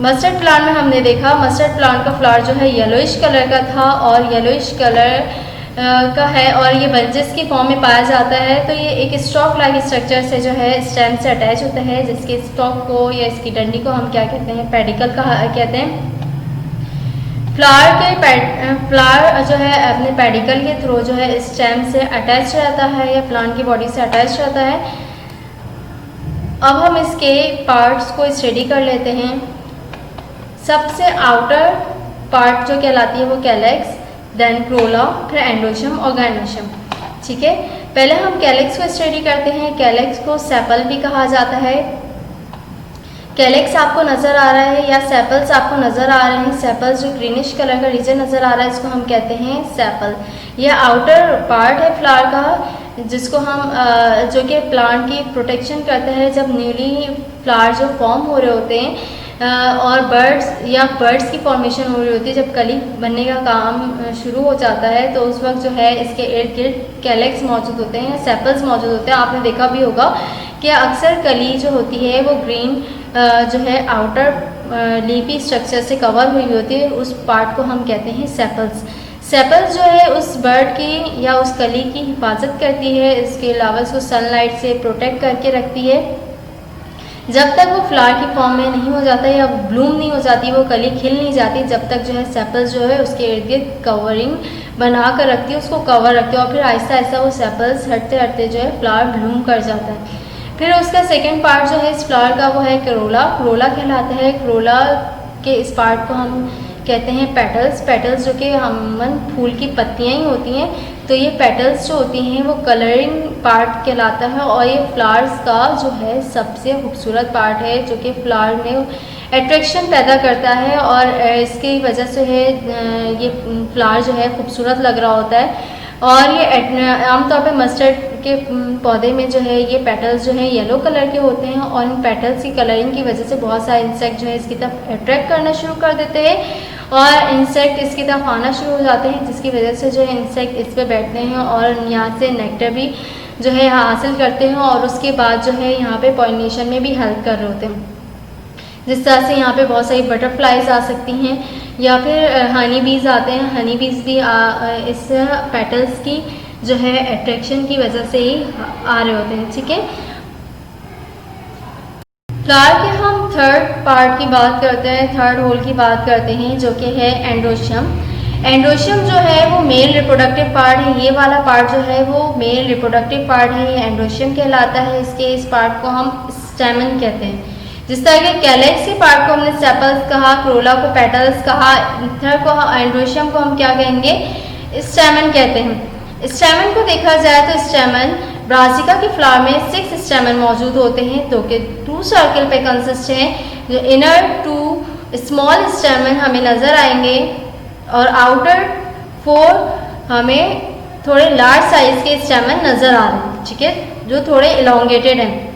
मस्टर्ड प्लांट में हमने देखा मस्टर्ड प्लांट का फ्लावर जो है येलोइश कलर का था और येलोइश कलर का है और ये बंचेस की फॉर्म में पाया जाता है। तो ये एक स्टॉक लाइक स्ट्रक्चर से जो है स्टेम से अटैच होता है, जिसके स्टॉक को या इसकी डंडी को हम क्या कहते हैं, पेडिकल का कहते हैं। फ्लावर जो है अपने पेडिकल के थ्रू जो है स्टेम से अटैच रहता है या प्लांट की बॉडी से अटैच रहता है। अब हम इसके पार्ट्स को स्टडी कर लेते हैं। सबसे आउटर पार्ट जो कहलाती है वो कैलेक्स, देन क्रोला, फिर एंडोशियम और गाइनोशियम। ठीक है, पहले हम कैलेक्स को स्टडी करते हैं। कैलेक्स को सेपल भी कहा जाता है। कैलेक्स आपको नज़र आ रहा है या सेपल्स आपको नज़र आ रहे हैं। सेपल्स जो ग्रीनिश कलर का रीजन नज़र आ रहा है इसको हम कहते हैं सेपल। यह आउटर पार्ट है फ्लावर का, जिसको हम जो कि प्लांट की प्रोटेक्शन करता है। जब न्यूली फ्लावर जो फॉर्म हो रहे होते हैं और बर्ड्स की फॉर्मेशन हो रही होती है, जब कली बनने का काम शुरू हो जाता है तो उस वक्त जो है इसके इर्द गिर्द कैलेक्स मौजूद होते हैं, सेपल्स मौजूद होते हैं। आपने देखा भी होगा कि अक्सर कली जो होती है वो ग्रीन जो है आउटर लीफी स्ट्रक्चर से कवर हुई होती है, उस पार्ट को हम कहते हैं सेपल्स। सेपल्स जो है उस बर्ड की या उस कली की हिफाजत करती है, इसके अलावा उसको सनलाइट से प्रोटेक्ट करके रखती है। जब तक वो फ्लावर की फॉर्म में नहीं हो जाता या ब्लूम नहीं हो जाती, वो कली खिल नहीं जाती, जब तक जो है सेपल्स जो है उसके इर्द गिर्द कवरिंग बना कर रखती है, उसको कवर रखती है और फिर आहिस्ता आहिस्ता वो सेपल्स हटते हटते जो है फ्लावर ब्लूम कर जाता है। फिर उसका सेकेंड पार्ट जो है इस फ्लावर का वो है करोला। करोला कहलाता है। करोला के इस पार्ट को हम कहते हैं पेटल्स। पेटल्स जो कि हमन फूल की पत्तियां ही होती हैं, तो ये पेटल्स जो होती हैं वो कलरिंग पार्ट कहलाता है और ये फ्लावर्स का जो है सबसे खूबसूरत पार्ट है, जो कि फ्लावर में अट्रैक्शन पैदा करता है और इसकी वजह से है ये फ्लावर जो है खूबसूरत लग रहा होता है। और ये आमतौर पे मस्टर्ड के पौधे में जो है ये पेटल्स जो है येलो कलर के होते हैं और इन पेटल्स की कलरिंग की वजह से बहुत सारे इंसेक्ट जो है इसकी तरफ अट्रैक्ट करना शुरू कर देते हैं और इंसेक्ट इसकी तरफ आना शुरू हो जाते हैं, जिसकी वजह से जो है इंसेक्ट इस पर बैठते हैं और यहाँ से नेक्टर भी जो है हासिल करते हैं और उसके बाद जो है यहाँ पे पॉलिनेशन में भी हेल्प कर रहे होते हैं। जिस तरह से यहाँ पे बहुत सारी बटरफ्लाइज आ सकती हैं या फिर हनी बीज आते हैं। हनी बीज भी इस पेटल्स की जो है अट्रैक्शन की वजह से ही आ रहे होते हैं। ठीक है, फ्लावर के हम थर्ड पार्ट की बात करते हैं, थर्ड होल की बात करते हैं, जो कि है एंड्रोशियम। एंड्रोशियम जो है वो मेल रिप्रोडक्टिव पार्ट है। ये वाला पार्ट जो है वो मेल रिप्रोडक्टिव पार्ट है, ये एंड्रोशियम कहलाता है। इस पार्ट को हम स्टेमन कहते हैं। जिस तरह के कैलेक्स के पार्ट को हमने सेपल्स कहा, क्रोला को पेटल्स कहा, थर्ड को एंड्रोशियम को हम क्या कहेंगे, स्टेमन कहते हैं। स्टेमन को देखा जाए तो स्टेमन ब्रासिका के फ्लावर में 6 स्टेमन मौजूद होते हैं, तो कि 2 सर्कल पे कंसिस्ट हैं। जो इनर 2 स्मॉल स्टेमन हमें नज़र आएंगे और आउटर 4 हमें थोड़े लार्ज साइज के स्टेमन नज़र आ रहे हैं। ठीक है, जो थोड़े इलोंगेटेड हैं।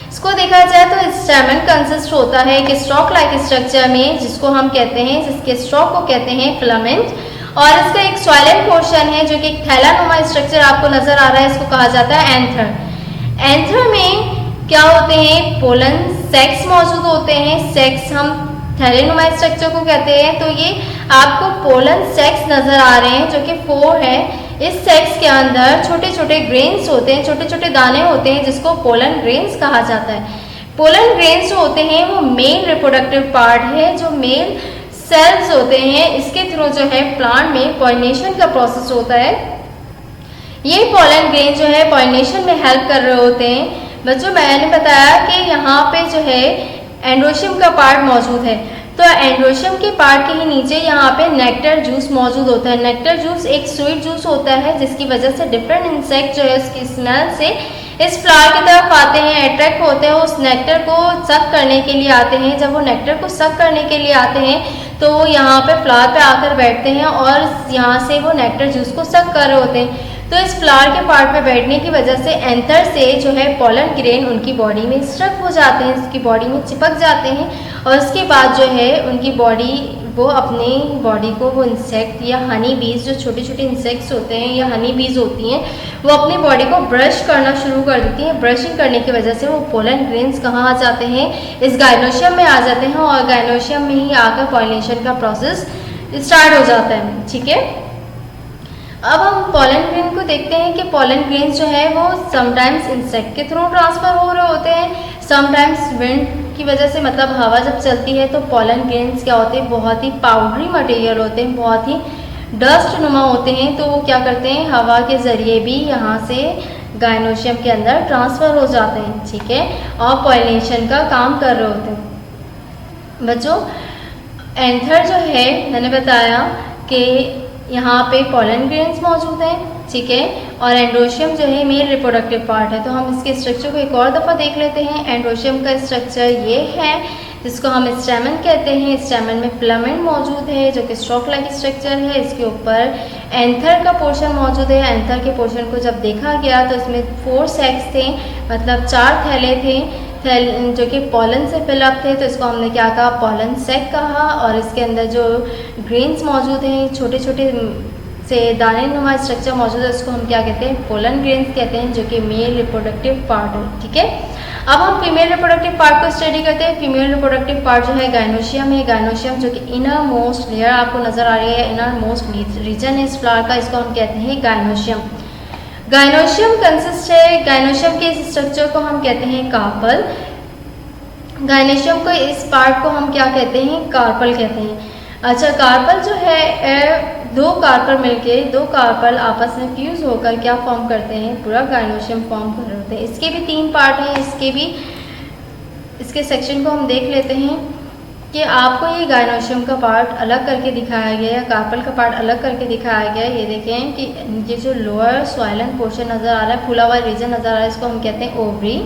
इसको देखा जाए तो स्टेमन कंसिस्ट होता है एक स्टॉक लाइक स्ट्रक्चर में, जिसको हम कहते हैं, जिसके स्टॉक को कहते हैं फिलामेंट और इसका एक सॉइलेंट पोर्शन है जो कि एक थैलानुमा स्ट्रक्चर आपको नजर आ रहा है, इसको कहा जाता है एंथर। एंथर में क्या होते हैं, पोलन सेक्स मौजूद होते हैं। सेक्स हम थैलेनुमा स्ट्रक्चर को कहते हैं। तो ये आपको पोलन सेक्स नजर आ रहे हैं जो कि 4 है। इस सेक्स के अंदर छोटे छोटे ग्रेन्स होते हैं, छोटे छोटे दाने होते हैं जिसको पोलन ग्रेन्स कहा जाता है। पोलन ग्रेन्स जो होते हैं वो मेल रिप्रोडक्टिव पार्ट है, जो मेल सेल्स होते हैं, इसके थ्रू जो है प्लांट में पॉलिनेशन का प्रोसेस होता है। ये पोलन ग्रेन जो है पॉलिनेशन में हेल्प कर रहे होते हैं। बच्चों मैंने बताया कि यहाँ पे जो है एंड्रोशियम का पार्ट मौजूद है, तो एंड्रोशियम के पार्ट के ही नीचे यहाँ पे नेक्टर जूस मौजूद होता है। नेक्टर जूस एक स्वीट जूस होता है जिसकी वजह से डिफरेंट इंसेक्ट जो है उसकी स्मेल से इस फ्लावर की तरफ आते हैं, अट्रैक्ट होते हैं, उस नेक्टर को सक करने के लिए आते हैं। जब वो नेक्टर को सक करने के लिए आते हैं तो वो यहाँ पे फ्लावर पे आकर बैठते हैं और यहाँ से वो नेक्टर जूस को सक कर रहे होते हैं। तो इस फ्लावर के पार्ट पे बैठने की वजह से एंथर से जो है पोलन ग्रेन उनकी बॉडी में स्ट्रक हो जाते हैं, उसकी बॉडी में चिपक जाते हैं और उसके बाद जो है उनकी बॉडी वो अपनी बॉडी को वो इंसेक्ट या हनी बीज, जो छोटे छोटे इंसेक्ट्स होते हैं या हनी बीज होती हैं, वो अपनी बॉडी को ब्रश करना शुरू कर देती हैं। ब्रशिंग करने की वजह से वो पोलन ग्रेन्स कहाँ आ जाते हैं, इस गाइनोशियम में आ जाते हैं और गाइनोशियम में ही आकर पॉलिनेशन का प्रोसेस स्टार्ट हो जाता है। ठीक है, अब हम पोलन ग्रेन को देखते हैं कि पोलन ग्रेन्स जो है वो समटाइम्स इंसेक्ट के थ्रू ट्रांसफ़र हो रहे होते हैं, समटाइम्स विंड की वजह से, मतलब हवा जब चलती है तो पोलन ग्रेन्स क्या होते हैं, बहुत ही पाउडरी मटेरियल होते हैं, बहुत ही डस्ट नुमा होते हैं। तो वो क्या करते हैं, हवा के ज़रिए भी यहाँ से गाइनोशियम के अंदर ट्रांसफ़र हो जाते हैं। ठीक है, और पॉलिनेशन का काम कर रहे होते हैं। बच्चों एंथर जो है मैंने बताया कि यहाँ पे पोलन ग्रेन्स मौजूद हैं। ठीक है, और एंड्रोशियम जो है मेल रिप्रोडक्टिव पार्ट है। तो हम इसके स्ट्रक्चर को एक और दफ़ा देख लेते हैं। एंड्रोशियम का स्ट्रक्चर ये है जिसको हम स्टैमेन कहते हैं। स्टैमेन में फिलामेंट मौजूद है जो कि स्टॉक लाइक स्ट्रक्चर है। इसके ऊपर एंथर का पोर्शन मौजूद है। एंथर के पोर्शन को जब देखा गया तो इसमें 4 सेक्स थे, मतलब 4 थैले थे जो कि पोलन से फिलअप थे। तो इसको हमने क्या कहा, पोलन सेक कहा। और इसके अंदर जो ग्रेन्स मौजूद हैं, छोटे छोटे से दाने नुमा स्ट्रक्चर मौजूद है, इसको हम क्या कहते हैं, पोलन ग्रेन्स कहते हैं, जो कि मेल रिप्रोडक्टिव पार्ट है। ठीक है, अब हम फीमेल रिप्रोडक्टिव पार्ट को स्टडी करते हैं। फीमेल रिप्रोडक्टिव पार्ट जो है गाइनोशियम है। गाइनोशियम जो कि इनर मोस्ट लेयर आपको नजर आ रही है, इनर मोस्ट रीजन है इस फ्लावर का, इसको हम कहते हैं गाइनोशियम। गाइनोशियम कंसिस्ट है, गाइनोशियम के इस स्ट्रक्चर को हम कहते हैं कार्पल। गाइनोशियम को इस पार्ट को हम क्या कहते हैं, कार्पल कहते हैं। अच्छा, कार्पल जो है 2 कार्पल मिलके 2 कार्पल आपस में फ्यूज होकर क्या फॉर्म करते हैं, पूरा गाइनोशियम फॉर्म कर रहे होते हैं। इसके भी 3 पार्ट हैं। इसके सेक्शन को हम देख लेते हैं कि आपको ये गाइनोशियम का पार्ट अलग करके दिखाया गया है, कार्पल का पार्ट अलग करके दिखाया गया है। ये देखें कि ये जो लोअर स्वाइलन पोर्शन नज़र आ रहा है, फूला हुआ रीजन नज़र आ रहा है, इसको हम कहते हैं ओवरी।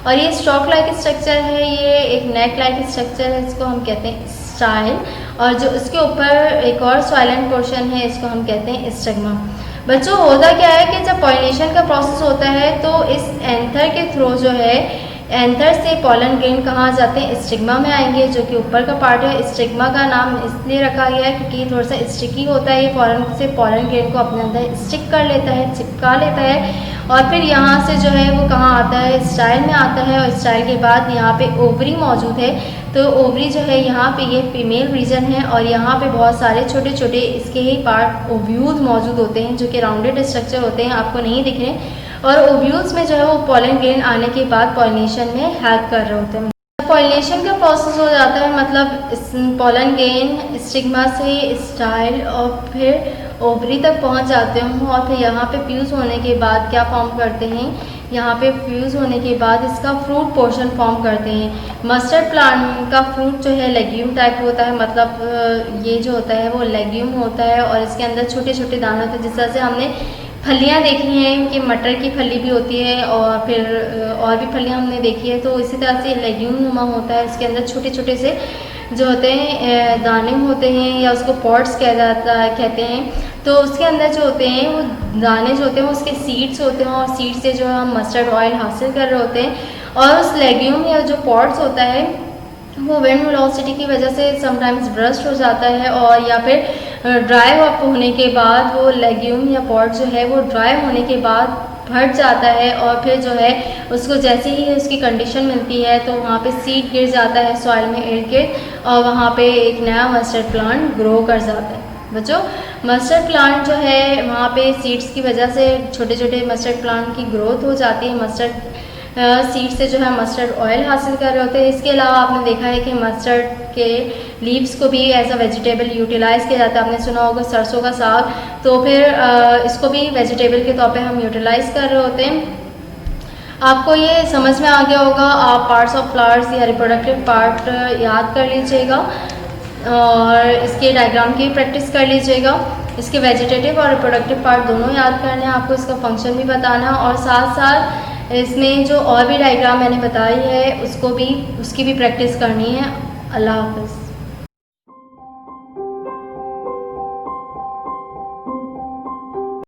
और ये स्टॉक लाइक स्ट्रक्चर है, ये एक नेक लाइक स्ट्रक्चर है, इसको हम कहते हैं स्टाइल। और जो इसके ऊपर एक और स्वाइलन पोर्शन है, इसको हम कहते हैं स्टिग्मा। बच्चों होता क्या है कि जब पॉलिनेशन का प्रोसेस होता है तो इस एंथर के थ्रू जो है, एंथर से पोलन ग्रेन कहाँ जाते हैं, स्टिग्मा में आएंगे, जो कि ऊपर का पार्ट है। स्टिग्मा का नाम इसलिए रखा गया है क्योंकि ये थोड़ा सा स्टिकी होता है, ये फौरन से पोलन ग्रेन को अपने अंदर स्टिक कर लेता है, चिपका लेता है। और फिर यहाँ से जो है वो कहाँ आता है, स्टाइल में आता है। और स्टाइल के बाद यहाँ पे ओवरी मौजूद है। तो ओवरी जो है यहाँ पे ये फीमेल रीजन है और यहाँ पे बहुत सारे छोटे छोटे इसके ही पार्ट ओव्यूल्स मौजूद होते हैं, जो कि राउंडेड स्ट्रक्चर होते हैं, आपको नहीं दिख रहे। और ओव्यूल्स में जो है वो पोलन ग्रेन आने के बाद पॉलिनेशन में हेल्प कर रहे होते हैं। पॉलिनेशन का प्रोसेस हो जाता है, मतलब पोलन ग्रेन स्टिग्मा से स्टाइल और फिर ओवरी तक पहुंच जाते हैं। और फिर यहाँ पे फ्यूज़ होने के बाद क्या फॉर्म करते हैं, यहाँ पे फ्यूज़ होने के बाद इसका फ्रूट पोर्शन फॉर्म करते हैं। मस्टर्ड प्लांट का फ्रूट जो है लेग्यूम टाइप होता है, मतलब ये जो होता है वो लेग्यूम होता है और इसके अंदर छोटे छोटे दाने होते हैं। जिस तरह से हमने फलियाँ देखी हैं कि मटर की फली भी होती है और फिर और भी फलियाँ हमने देखी है, तो इसी तरह से लेग्यूम नुमा होता है। इसके अंदर छोटे छोटे से जो होते हैं दाने होते हैं, या उसको पॉट्स कहते हैं। तो उसके अंदर जो होते हैं वो दाने जो होते हैं वो उसके सीड्स होते हैं और सीड से जो हम मस्टर्ड ऑयल हासिल कर रहे होते हैं। और उस लेग्यूम या जो पॉट्स होता है वो विंड वेलोसिटी की वजह से समटाइम्स ब्रस्ट हो जाता है और या फिर ड्राई होने के बाद वो लेग्यूम या पॉट जो है वो ड्राई होने के बाद फट जाता है, और फिर जो है उसको जैसे ही उसकी कंडीशन मिलती है तो वहाँ पे सीड गिर जाता है सॉइल में इर्द गिर्द, और वहाँ पे एक नया मस्टर्ड प्लांट ग्रो कर जाता है। बच्चों, मस्टर्ड प्लांट जो है वहाँ पे सीड्स की वजह से छोटे छोटे मस्टर्ड प्लांट की ग्रोथ हो जाती है। मस्टर्ड सीड से जो है मस्टर्ड ऑयल हासिल कर रहे होते हैं। इसके अलावा आपने देखा है कि मस्टर्ड के लीव्स को भी एज अ वेजिटेबल यूटिलाइज़ किया जाता है। आपने सुना होगा सरसों का साग, तो फिर इसको भी वेजिटेबल के तौर पे हम यूटिलाइज़ कर रहे होते हैं। आपको ये समझ में आ गया होगा। आप पार्ट्स ऑफ फ्लावर्स या रिप्रोडक्टिव पार्ट याद कर लीजिएगा और इसके डायग्राम की प्रैक्टिस कर लीजिएगा। इसके वेजिटेटिव और रिप्रोडक्टिव पार्ट दोनों याद करने हैं, आपको इसका फंक्शन भी बताना, और साथ साथ इसमें जो और भी डायग्राम मैंने बताई है उसकी भी प्रैक्टिस करनी है। अल्लाह हाफ़िज़।